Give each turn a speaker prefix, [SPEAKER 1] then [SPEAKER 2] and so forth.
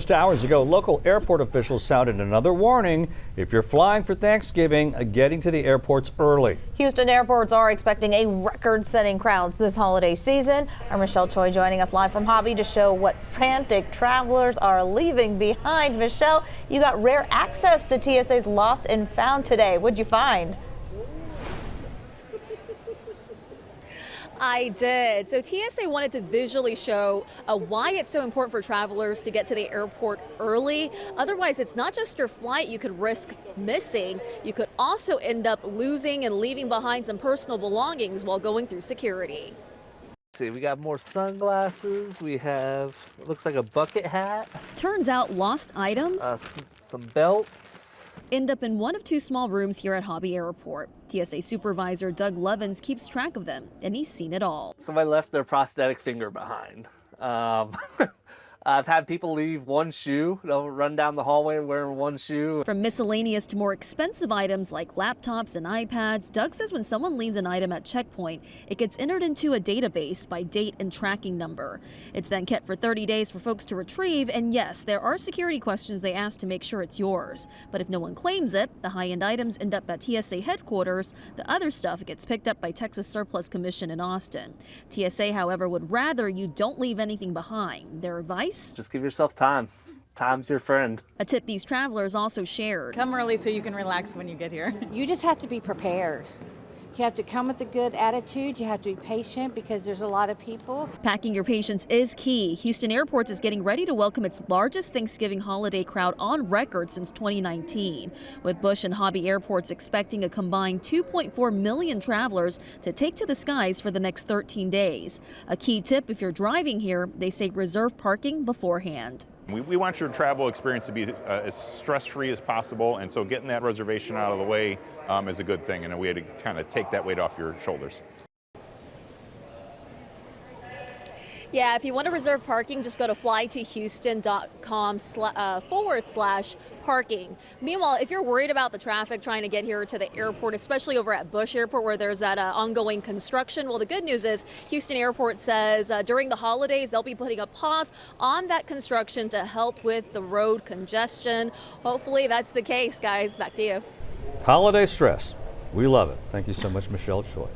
[SPEAKER 1] Just hours ago, local airport officials sounded another warning if you're flying for Thanksgiving, getting to the airports early.
[SPEAKER 2] Houston airports are expecting a record-setting crowds this holiday season. Our Michelle Choi joining us live from Hobby to show what frantic travelers are leaving behind. Michelle, you got rare access to TSA's Lost and Found today. What'd you find?
[SPEAKER 3] I did. So TSA wanted to visually show why it's so important for travelers to get to the airport early. Otherwise, it's not just your flight you could risk missing. You could also end up losing and leaving behind some personal belongings while going through security.
[SPEAKER 4] See, we got more sunglasses. We have, it looks like a bucket hat.
[SPEAKER 3] Turns out lost items
[SPEAKER 4] some belts.
[SPEAKER 3] End up in one of two small rooms here at Hobby Airport. TSA supervisor Doug Levins keeps track of them, and he's seen it all.
[SPEAKER 4] Somebody left their prosthetic finger behind. I've had people leave one shoe. They'll run down the hallway wearing one shoe.
[SPEAKER 3] From miscellaneous to more expensive items like laptops and iPads, Doug says when someone leaves an item at checkpoint, it gets entered into a database by date and tracking number. It's then kept for 30 days for folks to retrieve, and yes, there are security questions they ask to make sure it's yours. But if no one claims it, the high-end items end up at TSA headquarters. The other stuff gets picked up by Texas Surplus Commission in Austin. TSA, however, would rather you don't leave anything behind. Their advice?
[SPEAKER 4] Just give yourself time. Time's your friend.
[SPEAKER 3] A tip these travelers also shared.
[SPEAKER 5] Come early so you can relax when you get here.
[SPEAKER 6] You just have to be prepared. You have to come with a good attitude. You have to be patient because there's a lot of people.
[SPEAKER 3] Packing your patience is key. Houston Airports is getting ready to welcome its largest Thanksgiving holiday crowd on record since 2019, with Bush and Hobby Airports expecting a combined 2.4 million travelers to take to the skies for the next 13 days. A key tip if you're driving here, they say reserve parking beforehand.
[SPEAKER 7] We want your travel experience to be as stress-free as possible, and so getting that reservation out of the way is a good thing, and a way to kind of take that weight off your shoulders.
[SPEAKER 3] Yeah, if you want to reserve parking, just go to flytohouston.com/parking. Meanwhile, if you're worried about the traffic trying to get here to the airport, especially over at Bush Airport where there's that ongoing construction, well, the good news is Houston Airport says during the holidays they'll be putting a pause on that construction to help with the road congestion. Hopefully that's the case, guys. Back to you.
[SPEAKER 1] Holiday stress. We love it. Thank you so much, Michelle Choi.